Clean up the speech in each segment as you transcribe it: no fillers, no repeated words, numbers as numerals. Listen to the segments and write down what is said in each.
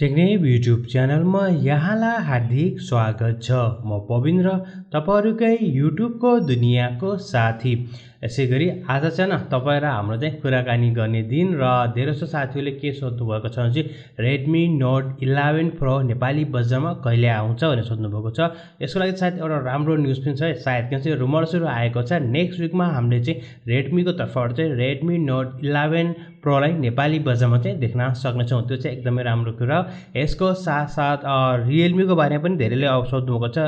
Technique YouTube च्यानलमा यहाँलाई हार्दिक स्वागत छ। म पविन्द्र, तपाईहरुकै युट्युबको दुनियाँको साथी। यसैगरी आज चाहिँ तपाई र हाम्रो चाहिँ कुराकानी गर्ने दिन र धेरैजसो साथीहरूले के सोध्नु भएको छ भने Redmi Note 11 Pro नेपाली बजारमा कहिले आउँछ भनेर सोध्नु भएको छ। यसको लागि सायद एउटा राम्रो न्यूज पनि छ। सायद के चाहिँ रुमर्सहरु आएको छ नेक्स्ट वीकमा हामीले चाहिँ Redmi को तर्फबाट चाहिँ Redmi Note 11 Pro लाई नेपाली बजारमा चाहिँ देख्न सक्नेछौं। त्यो चाहिँ एकदमै राम्रो कुरा हो। यसको साथसाथ Realme को बारेमा पनि धेरैले सोध्नु भएको छ।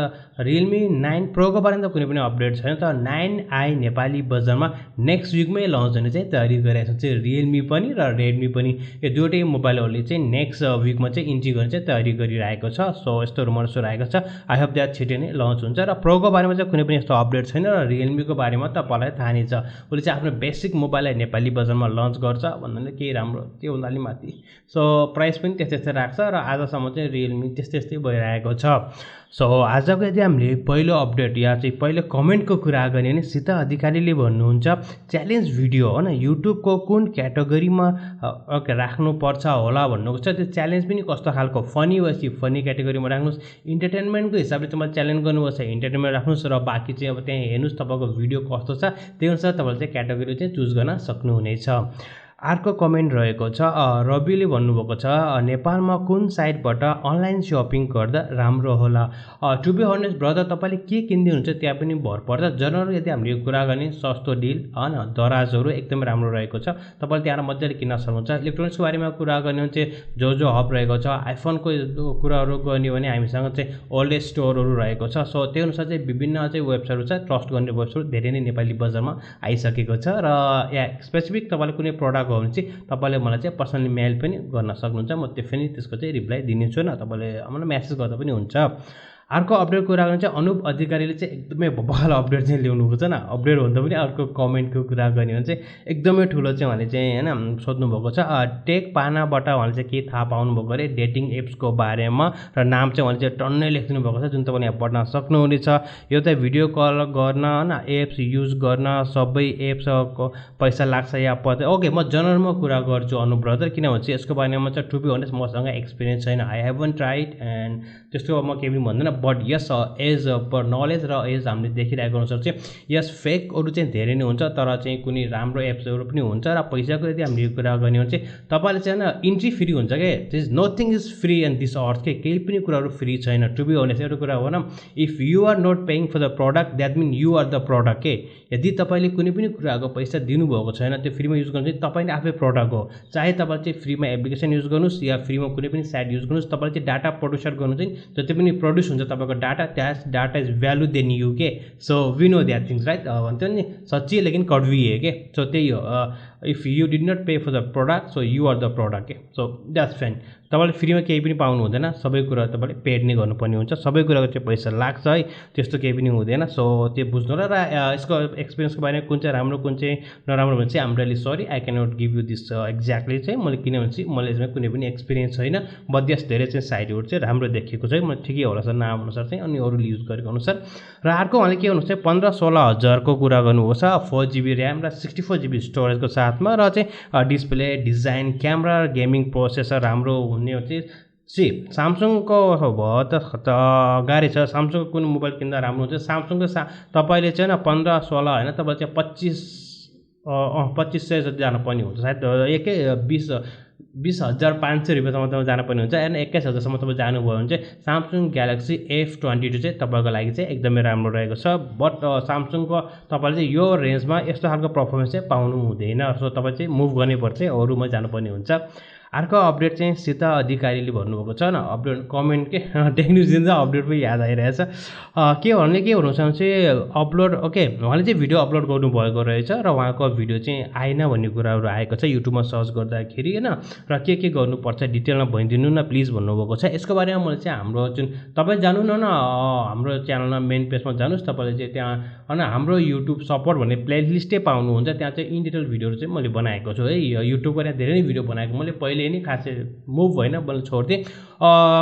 Realme 9 Pro को बारेमा त कुनै पनि अपडेट छैन, तर 9i नेपाली बजारमा नेक्स्ट वीकमै लन्च हुने चाहिँ तयारी गरिरहेको छ। Realme पनि र Redmi पनि यो दुवटै मोबाइलहरुले चाहिँ नेक्स्ट वीकमा चाहिँ इन्ट्री गर्ने चाहिँ तयारी गरिरहेको छ। सो यस्तो रुमर्सहरु आएको छ। आई होप दैट छिटै नै लन्च हुन्छ। र Pro को बारेमा चाहिँ कुनै पनि यस्तो अपडेट छैन र Realme को बारेमा तपाईलाई थाहा नै छ। उले चाहिँ आफ्नो बेसिक मोबाइललाई नेपाली बजारमा लन्च गर्छ भन्नाले के राम्रो त्यो भन्दा अलि माथि। सो प्राइस पनि त्यस्तै राख्छ र आजसम्म चाहिँ Realme त्यस्तै भइरहेको छ। सो आजको यदि हामीले पहिलो अपडेट या चाहिँ पहिलो कमेन्टको कुरा गर्ने भने सीता अधिकारीले भन्नुहुन्छ च्यालेन्ज भिडियो हैन युट्युबको कुन क्याटेगोरीमा राख्नु पर्छ होला भन्नुको छ। त्यो च्यालेन्ज पनि कस्तो खालको फनी वसी फनी क्याटेगोरीमा राख्नुस्, इन्टरटेनमेन्टको हिसाबले तपाईले च्यालेन्ज गर्नुभएको छ इन्टरटेनमेन्ट राख्नुस् र बाकी चाहिँ अब त्यहाँ हेर्नुस् तपाईको भिडियो कस्तो छ त्यही अनुसार तपाईले चाहिँ क्याटेगोरी चाहिँ चुज गर्न सक्नुहुनेछ। अर्को कमेन्ट रहेको छ रविले भन्नुभएको छ नेपालमा कुन साइटबाट अनलाइन शपिङ गर्दा राम्रो होला। टु बी अनेस्ट ब्रदर तपाईले के किन्दै हुन्छ त्यहाँ पनि भर पर्छ। जनरल यदि हामीले कुरा गर्ने सस्तो डिल हैन दराजहरु एकदमै राम्रो रहेको छ। तपाईले त्यहाँ मजाले किन्न सक्नुहुन्छ। इलेक्ट्रोनिक्सको बारेमा कुरा गर्ने भने चाहिँ जो हब रहेको छ आइफोनको कुराहरु गर्ने भने हामीसँग चाहिँ ओल्डेस्ट स्टोरहरु रहेको छ। सो त्यो अनुसार चाहिँ विभिन्न चाहिँ वेबसाइटहरु छ, ट्रस्ट गर्ने वेबसाइट धेरै नै नेपाली बजारमा आइसकेको छ। र या स्पेसिफिक तपाईले कुनै प्रोडक्ट हो भने चाहिँ तपाईले मलाई चाहिँ पर्सनली मेल पनि गर्न सक्नुहुन्छ। म त्यसको चाहिँ रिप्लाई दिनेछु न, तपाईले मलाई मेसेज गर्दा पनि हुन्छ। अर्को अपडेट कुरा गर्ने चाहिँ अनुप अधिकारीले चाहिँ एकदमै बबाल अपडेट चाहिँ ल्याउनु भएको छ न। अपडेट भन्दा पनि अर्को कमेन्टको कुरा गर्ने भने चाहिँ एकदमै ठुलो चाहिँ उहाँले चाहिँ हैन सोध्नु भएको छ। टेक पानाबाट उहाँले चाहिँ के थाहा पाउनु भएको अरे डेटिङ एप्सको बारेमा र नाम चाहिँ उहाँले चाहिँ टन्नै लेख्नु भएको छ जुन तपाईले यहाँ पढ्न सक्नुहुनेछ। यो चाहिँ भिडियो कल गर्न हैन एप्स युज गर्न सबै एप्सको पैसा लाग्छ या पर्दैन। ओके म जनरलमा कुरा गर्छु अनुप ब्रदर, किनभने चाहिँ यसको बारेमा चाहिँ टु बी अनेस्ट मसँग एक्सपिरियन्स छैन। आई हेभन्ट ट्राइड एन्ड त्यस्तो म केही पनि भन्दैन। But yes as per knowledge र एज हामीले देखिरहेको अनुसार चाहिँ यस फेकहरु चाहिँ धेरै नै हुन्छ, तर चाहिँ कुनै राम्रो एप्सहरु पनि हुन्छ। र पैसाको यदि हामीले कुरा गर्ने भने चाहिँ तपाईले चाहिँ हैन इन्ट्री फ्री हुन्छ के, this nothing is free in this earth के, केही पनि कुराहरु फ्री छैन। टु बी अनेस्ट एउटा कुरा हो न, if you are not paying for the product that mean you are the product के। यदि तपाईले कुनै पनि कुराको पैसा दिनु भएको छैन त्यो फ्रीमा युज गर्नु चाहिँ तपाई नै आफै प्रोडक्ट हो। चाहे तपाईले चाहिँ फ्रीमा एप्लिकेसन युज गर्नुस् या फ्रीमा कुनै पनि साइट युज गर्नुस्, तपाईले चाहिँ डाटा प्रोड्युसर गर्नु चाहिँ जति पनि प्रोड्युस हुन्छ तपाईको data is value then you के। So we know that things right भन्थ्यो नि सच्ची लेकिन कड़वी है के। सो त्यही हो, if you did not pay for the product so you are the product के। So that's fine. तपाईले फ्रीमा केही पनि पाउनु हुँदैन, सबै कुरा तपाईले पेड नै गर्नुपर्ने हुन्छ। सबै कुराको चाहिँ पैसा लाग्छ है, त्यस्तो केही पनि हुँदैन। सो त्यो बुझ्नु र यसको एक्सपिरियन्सको बारेमा कुन चाहिँ राम्रो कुन चाहिँ नराम्रो भने चाहिँ I'm really sorry I can not give you this exactly चाहिँ मैले, किनभने चाहिँ मैले यसमा कुनै पनि एक्सपिरियन्स छैन। बट यस धेरै चाहिँ साइटहरु चाहिँ राम्रो देखेको छ मैले ठिकै होला सर नाम अनुसार चाहिँ अनि अरूले युज गरेको अनुसार। र अर्को उहाँले के भन्नुहुन्छ 15-16 हजारको कुरा गर्नुभएको छ, 4GB र्याम र 64GB स्टोरेजको साथमा र चाहिँ display design camera gaming processor राम्रो हुने चाहिँ सामसङको भयो त गाडी छ। सामसङको कुन मोबाइल किन्दा राम्रो हुन्छ सामसङको तपाईले चाहिँ 15-16 हैन तपाईले चाहिँ 2500 जति जानुपर्ने हुन्छ सायद, एकै 20,500 रुपैयाँसम्म तपाईँ जानुपर्ने हुन्छ। एन्ड 21,000सम्म तपाईँ जानुभयो भने चाहिँ सामसङ ग्यालेक्सी F22 चाहिँ तपाईँको लागि चाहिँ एकदमै राम्रो रहेको छ। बट सामसङको तपाईँले चाहिँ यो रेन्जमा यस्तो खालको पर्फर्मेन्स चाहिँ पाउनु हुँदैन। सो तपाईँ चाहिँ मुभ गर्नुपर्छ, अरूमा जानुपर्ने हुन्छ। अर्को अपडेट चाहिँ सीता अधिकारीले भन्नुभएको छ न अपडेट कमेन्ट के टेक्निक दिन चाहिँ अपडेट पनि याद आइरहेछ। के भन्नुहुन्छ भने चाहिँ अपलोड ओके उहाँले चाहिँ भिडियो अपलोड गर्नुभएको रहेछ र उहाँको भिडियो चाहिँ आएन भन्ने कुराहरू आएको छ युट्युबमा सर्च गर्दाखेरि हैन। र के गर्नुपर्छ डिटेलमा भनिदिनु न प्लिज भन्नुभएको छ। यसको बारेमा मैले चाहिँ हाम्रो जुन तपाईँ जानु न हाम्रो च्यानलमा मेन पेजमा जानुस्, तपाईले चाहिँ त्यहाँ हैन हाम्रो युट्युब सपोर्ट भन्ने प्लेलिस्टै पाउनुहुन्छ। त्यहाँ चाहिँ इन डिटेल भिडियोहरु चाहिँ मैले बनाएको छु है। युट्युबको यहाँ धेरै नै भिडियो बनाएको मैले पहिले मैले नि खासै मुभ भएन, बल्ल छोड्दिएँ।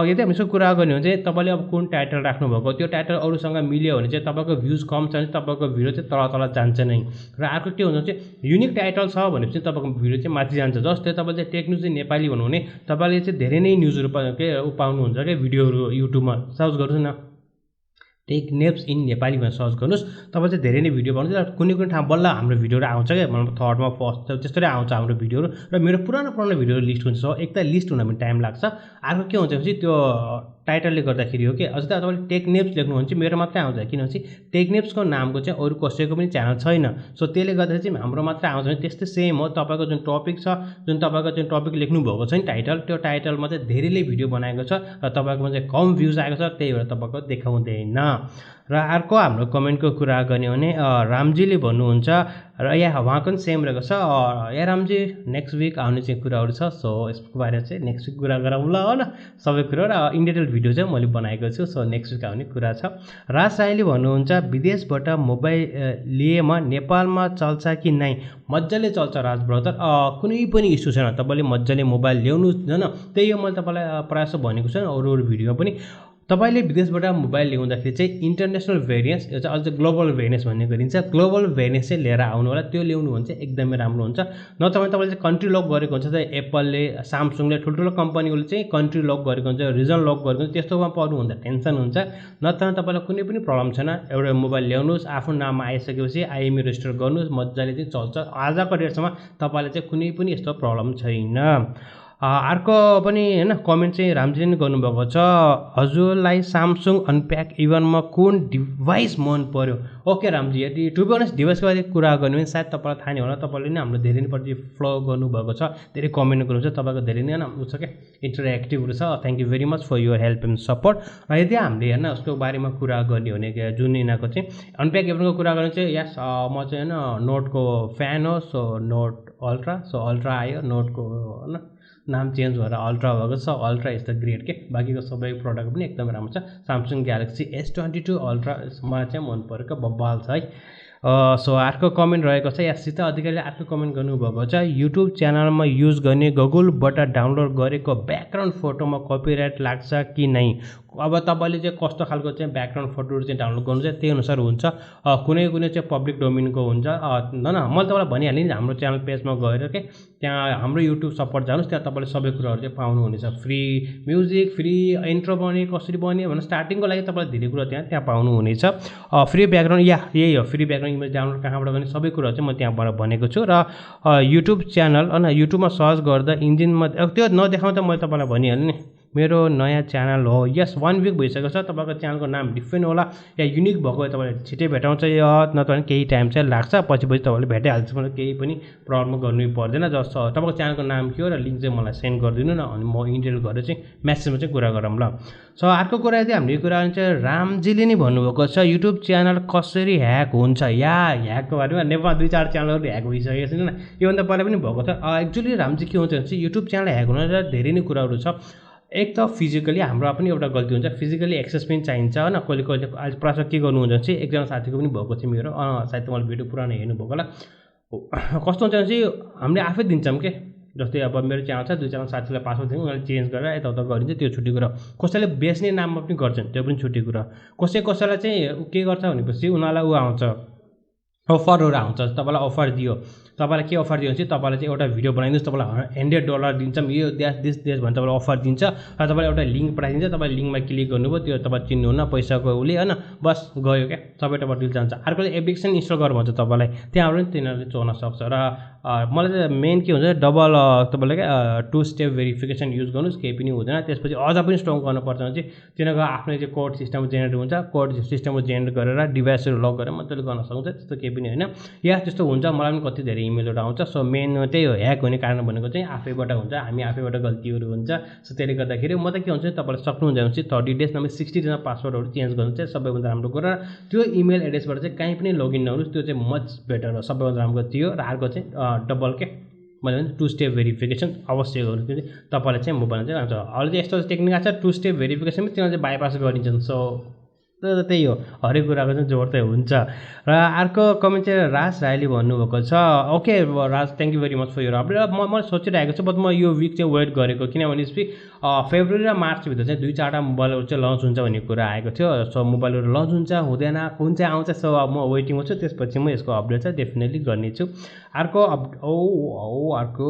यदि हामी यसको कुरा गर्ने हो भने चाहिँ तपाईँले अब कुन टाइटल राख्नुभएको त्यो टाइटल अरूसँग मिल्यो भने चाहिँ तपाईँको भ्युज कम छ भने तपाईँको भिडियो चाहिँ तल जान्छ नै। र अर्को के हुन्छ चाहिँ युनिक टाइटल छ भनेपछि तपाईँको भिडियो चाहिँ माथि जान्छ। जस्तै तपाईँले टेक न्युज चाहिँ नेपाली भन्नु भने तपाईँले चाहिँ धेरै नै न्युजहरू पाउनुहुन्छ क्या भिडियोहरू युट्युबमा सर्च गर्नुहोस् न, टेक नेप्स इन नेपाली भनेर सर्च गर्नुहोस्, तपाईँ चाहिँ धेरै नै भिडियो पाउनुहुन्छ। र कुनै ठाउँ बल्ल हाम्रो भिडियोहरू आउँछ क्या, मतलब थर्डमा फर्स्ट त्यस्तै आउँछ हाम्रो भिडियोहरू। र मेरो पुरानो भिडियोहरू लिस्ट हुन्छ। एक त लिस्ट हुन पनि टाइम लाग्छ, अर्को के हुन्छ भने त्यो टाइटलले गर्दाखेरि हो कि। अझ त तपाईँले टेक नेप्स लेख्नु भने चाहिँ मेरो मात्रै आउँछ, किनभने टेक नेप्सको नामको चाहिँ अरू कसैको पनि च्यानल छैन। सो त्यसले गर्दाखेरि चाहिँ हाम्रो मात्रै आउँछ भने त्यस्तै सेम हो। तपाईँको जुन टपिक छ, जुन तपाईँको जुन टपिक लेख्नुभएको छ नि टाइटल, त्यो टाइटलमा चाहिँ धेरैले भिडियो बनाएको छ र तपाईँकोमा चाहिँ कम भ्युज आएको छ, त्यही भएर तपाईँको देखाउँदैन। र अर्को हाम्रो कमेन्टको कुरा गर्ने हो भने रामजीले भन्नुहुन्छ र यहाँ उहाँको पनि सेम रहेको छ। या रामजी नेक्स्ट विक आउने चाहिँ कुराहरू छ, सो यसको बारेमा चाहिँ नेक्स्ट विक कुरा गरौँ ल, हो न सबै कुरा। र इन डिटेल भिडियो चाहिँ मैले बनाएको छु, सो नेक्स्ट विक आउने कुरा छ। राज साईले भन्नुहुन्छ विदेशबाट मोबाइल लिएमा नेपालमा चल्छ कि नै? मजाले चल्छ राज ब्रदर, कुनै पनि इस्यु छैन। तपाईँले मजाले मोबाइल ल्याउनु होइन, त्यही हो मैले तपाईँलाई प्रायः भनेको छु अरू भिडियोमा पनि। तपाईँले विदेशबाट मोबाइल ल्याउँदाखेरि चाहिँ इन्टरनेसनल भेरिएन्स, यो चाहिँ अझ ग्लोबल भेरिएन्स भन्ने गरिन्छ, ग्लोबल भेरिएन्स चाहिँ लिएर आउनु होला। त्यो ल्याउनु भने चाहिँ एकदमै राम्रो हुन्छ। नत्र भने तपाईँले चाहिँ कन्ट्री लक गरेको हुन्छ, चाहिँ एप्पलले, सामसुङले, ठुल्ठुलो कम्पनीहरूले चाहिँ कन्ट्री लक गरेको हुन्छ, रिजन लक गरेको हुन्छ, त्यस्तोमा पर्नु हुँदा टेन्सन हुन्छ। नत्र तपाईँलाई कुनै पनि प्रब्लम छैन। एउटा मोबाइल ल्याउनुहोस्, आफ्नो नाममा आइसकेपछि आइएमई रेजिस्टर गर्नुहोस्, मजाले चाहिँ चल्छ। आजको डेटसम्म तपाईँलाई चाहिँ कुनै पनि यस्तो प्रब्लम छैन। अर्को पनि होइन कमेन्ट चाहिँ रामजीले नै गर्नुभएको छ, हजुरलाई सामसुङ अनप्याक इभनमा कुन डिभाइस मन पर्यो? ओके रामजी, यदि टु बी अनेस्ट डिभाइसको बारे कुरा गर्ने भने सायद तपाईँलाई थाहा नै होला। तपाईँले नै हाम्रो धेरै नैपट्टि फ्लो गर्नुभएको छ, धेरै कमेन्ट गर्नुहुन्छ, तपाईँको धेरै नै होइन छ क्या इन्टरेक्टिभहरू छ। Thank you very much for your help and support. र यदि हामीले होइन उसको बारेमा कुरा गर्ने हो भने जुन यिनीहरूको चाहिँ अनप्याक इभनको कुरा गर्ने चाहिँ यस म चाहिँ होइन नोटको फ्यान हो। So note ultra, so ultra आयो, नोटको होइन नाम चेन्ज भएर अल्ट्रा भएको छ। अल्ट्रा इज द ग्रेट के, बाँकीको सबै प्रडक्ट पनि एकदमै राम्रो छ। सामसुङ ग्यालेक्सी S22 अल्ट्रा मलाई चाहिँ मन परेको बब्बाल छ है। सो अर्को कमेन्ट रहेको छ, यहाँ सीता अधिकारीले अर्को कमेन्ट गर्नुभएको छ, युट्युब च्यानलमा युज गर्ने गुगलबाट डाउनलोड गरेको ब्याकग्राउन्ड फोटोमा कपिराइट लाग्छ कि नै? अब तपाईँले चाहिँ कस्तो खालको चाहिँ ब्याकग्राउन्ड फोटोहरू चाहिँ डाउनलोड गर्नु चाहिँ त्यही अनुसार हुन्छ। कुनै चाहिँ पब्लिक डोमेनको हुन्छ होइन। मैले तपाईँलाई भनिहालेँ नि, हाम्रो च्यानल पेजमा गएर के त्यहाँ हाम्रो युट्युब सपोर्ट जानुहोस्, त्यहाँ तपाईँले सबै कुराहरू चाहिँ पाउनुहुनेछ। फ्री म्युजिक, फ्री इन्ट्रो बन्यो, कसरी बन्यो भने स्टार्टिङको लागि तपाईँले धेरै कुरा त्यहाँ पाउनुहुनेछ। फ्री ब्याकग्राउन्ड यही हो, फ्री ब्याकग्राउन्ड इमेज डाउनलोड कहाँबाट गर्ने सबै कुराहरू चाहिँ म त्यहाँबाट भनेको छु। र युट्युब च्यानल होइन युट्युबमा सर्च गर्दा इन्जिनमा त्यो नदेखाउँदा मैले तपाईँलाई भनिहालेँ नि, मेरो नयाँ च्यानल हो। यस 1 विक भइसकेको छ। तपाईँको च्यानलको नाम डिफ्रेन्ट होला या युनिक भएको तपाईँले छिटै भेटाउँछ या नत्र भने केही टाइम चाहिँ लाग्छ, पछि तपाईँले भेटाइहाल्छ भने केही पनि प्रब्लम गर्नु पर्दैन। जस्तो तपाईँको च्यानलको नाम के हो र लिङ्क चाहिँ मलाई सेन्ड गरिदिनु न, अनि म इन्टेल गरेर चाहिँ म्यासेजमा चाहिँ कुरा गरौँ ल। सो अर्को कुरा यदि हामीले कुरा गर्ने चाहिँ रामजीले नै भन्नुभएको छ, युट्युब च्यानल कसरी ह्याक हुन्छ? ह्याकको बारेमा नेपाल 2-4 च्यानलहरू ह्याक भइसकेको छैन, योभन्दा पहिला पनि भएको छ। एक्चुअली रामजी के हुन्छ भने चाहिँ युट्युब च्यानल ह्याक हुन धेरै नै कुराहरू छ। एक त फिजिकली हाम्रो पनि एउटा गल्ती हुन्छ, फिजिकली एक्सेस पनि चाहिन्छ होइन। कहिले आज प्रायः के गर्नुहुन्छ भने चाहिँ एकजना साथीको पनि भएको थियो मेरो, सायद तपाईँले भिडियो पुरानो हेर्नुभएको होला। कस्तो हुन्छ भने चाहिँ हामीले आफै दिन्छौँ के, जस्तै अब मेरो च्यानल छ, 2-4 साथीलाई पासवर्ड दिनु, उनीहरूले चेन्ज गरेर यताउता गरिन्छ, त्यो छुट्टी कुरा। कसैले बेच्ने नाममा पनि गर्छन्, त्यो पनि छुट्टी कुरा। कसैलाई चाहिँ के गर्छ भनेपछि उनीहरूलाई आउँछ अफरहरू आउँछ, तपाईँलाई अफर दियो, तपाईँलाई के अफर दियो भने चाहिँ तपाईँलाई चाहिँ एउटा भिडियो बनाइदिनुहोस्, तपाईँलाई $100 दिन्छौँ, यो देश भने तपाईँलाई अफर दिन्छ र तपाईँलाई एउटा लिङ्क पठाइदिन्छ। तपाईँ लिङ्कमा क्लिक गर्नुभयो, त्यो तपाईँ चिन्नुहुन्न, पैसाको उसले होइन, बस गयो क्या, सबैबाट डिल जान्छ। अर्कोले एप्लिकेसन इन्स्टल गर्नु भन्छ तपाईँलाई, त्यहाँबाट पनि तिनीहरूले चोर्न सक्छ। र मलाई चाहिँ मेन के हुन्छ डबल तपाईँले क्या 2 स्टेप भेरिफिकेसन युज गर्नुहोस्, केही पनि हुँदैन। त्यसपछि अझ पनि स्ट्रङ गर्नुपर्छ भने चाहिँ तिनीहरूको आफ्नै चाहिँ कोड सिस्टम जेनेरेट हुन्छ, कोड सिस्टमको जेनेरेट गरेर डिभाइसहरू लक गरेर मजाले गर्न सक्छ, त्यस्तो केही पनि होइन। या त्यस्तो हुन्छ, मलाई पनि कति धेरै इमेलहरू आउँछ। सो मेन त्यही हो, ह्याक हुने कारण भनेको चाहिँ आफैबाट हुन्छ, हामी आफैबाट गल्तीहरू हुन्छ। सो त्यसले गर्दाखेरि म त के हुन्छ तपाईँले सक्नुहुन्छ भने चाहिँ 30 डेज नभए 60 डेजमा पासवर्डहरू चेन्ज गर्नु चाहिँ सबैभन्दा राम्रो कुरा। त्यो इमेल एड्रेसबाट चाहिँ कहीँ पनि लगइन नहुनुहोस्, त्यो चाहिँ मच बेटर हो, सबैभन्दा राम्रो थियो। र अर्को चाहिँ डबल के मैले भने 2 स्टेप भेरिफिकेसन अवश्य गर्नु, किनकि तपाईँलाई चाहिँ मोबाइल चाहिँ राम्रो छ। अहिले चाहिँ यस्तो टेक्निक आएको छ, 2 स्टेप भेरिफिकेसन पनि तिनीहरूले चाहिँ बाइपास गरिन्छन्। सो त्यही हो, हरेक कुराको चाहिँ जोड चाहिँ हुन्छ। र अर्को कमेन्ट चाहिँ राज राईले भन्नुभएको छ, okay Raj, thank you very much for your update. अब म सोचिरहेको छु, बट म यो विक चाहिँ वेट गरेको, किनभने फेब्रुअरी र मार्चभित्र चाहिँ 2-4वटा मोबाइलहरू चाहिँ लन्च हुन्छ भन्ने कुरा आएको थियो। सो मोबाइलहरू लन्च हुन्छ हुँदैन, कुन चाहिँ आउँछ, सो अब म वेटिङमा छु। त्यसपछि म यसको अपडेट चाहिँ डेफिनेटली गर्नेछु। अर्को अर्को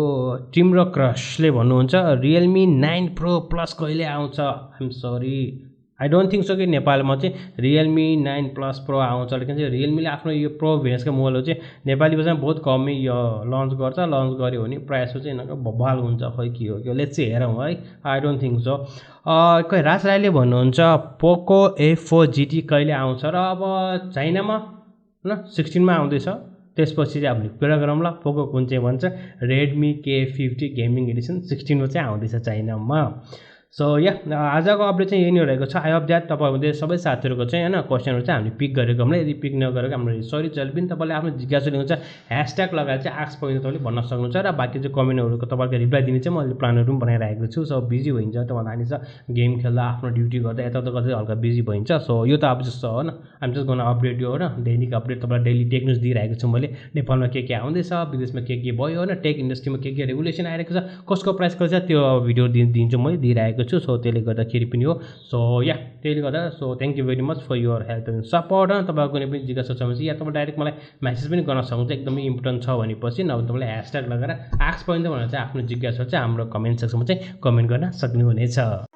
तिम्रो क्रसले भन्नुहुन्छ, रियलमी 9 प्रो प्लस कहिले आउँछ? I'm sorry, I don't think so कि नेपालमा चाहिँ रियलमी 9 प्लस प्रो आउँछ। लेकिन चाहिँ रियलमीले आफ्नो यो प्रो भेन्सको मोबाइलहरू चाहिँ नेपाली बजारमा बहुत कमै यो लन्च गर्छ। लन्च गऱ्यो भने प्राइसको चाहिँ यिनीहरूको बब्बाल हुन्छ, खै के हो कि लेट्स चाहिँ हेरौँ है। I don't think so. खै राज राईले भन्नुहुन्छ, पोको A4 GT कहिले आउँछ? र अब चाइनामा 16मा आउँदैछ। त्यसपछि चाहिँ हामीले कुरा गरौँ ल, पोको कुन चाहिँ भन्छ। रेडमी K50 गेमिङ एडिसन 16मा चाहिँ आउँदैछ चाइनामा। सो या आजको अपडेट चाहिँ यही नै रहेको छ। आई होप द्याट तपाईँहरूले सबै साथीहरूको चाहिँ होइन क्वेसनहरू चाहिँ हामीले पिक गरेको होला। यदि पिक नगरेको हाम्रो सरी जहिले पनि तपाईँले आफ्नो जिज्ञासा लिनुहुन्छ # लगाएर चाहिँ आस्कपबिन्द्र तपाईँले भन्न सक्नुहुन्छ। र बाँकी चाहिँ कमेन्टहरूको तपाईँले रिप्लाई दिने चाहिँ मैले प्लानहरू पनि बनाइरहेको छु। सो बिजी भइन्छ तपाईँलाई थाहा छ, गेम खेल्दा आफ्नो ड्युटी गर्दा यताउता गर्दै हल्का बिजी भइन्छ। सो यो त अब जस्तो होइन, हामी जस्ट गर्न अपडेट यो होइन, डेलीको अपडेट तपाईँलाई डेली टेक न्युज दिइरहेको छु मैले। नेपालमा के आउँदैछ, विदेशमा के भयो होइन, टेक इन्डस्ट्रीमा के रेगुलेसन आइरहेको छ, कसको प्राइस कति छ, त्यो भिडियो दिन्छु मैले, दिइरहेको छु। सो त्यसले गर्दाखेरि पनि हो। सो या त्यसले गर्दा so thank you very much for your help and support. तपाईँको कुनै पनि जिज्ञासा छ भने या तपाईँ डाइरेक्ट मलाई मेसेज पनि गर्न सक्नुहुन्छ, एकदमै इम्पोर्टेन्ट छ भनेपछि। नभए तपाईँले # लगाएर आस्कपबिन्द्र भनेर चाहिँ आफ्नो जिज्ञासा चाहिँ हाम्रो कमेन्ट सेक्सनमा चाहिँ कमेन्ट गर्न सक्नुहुनेछ।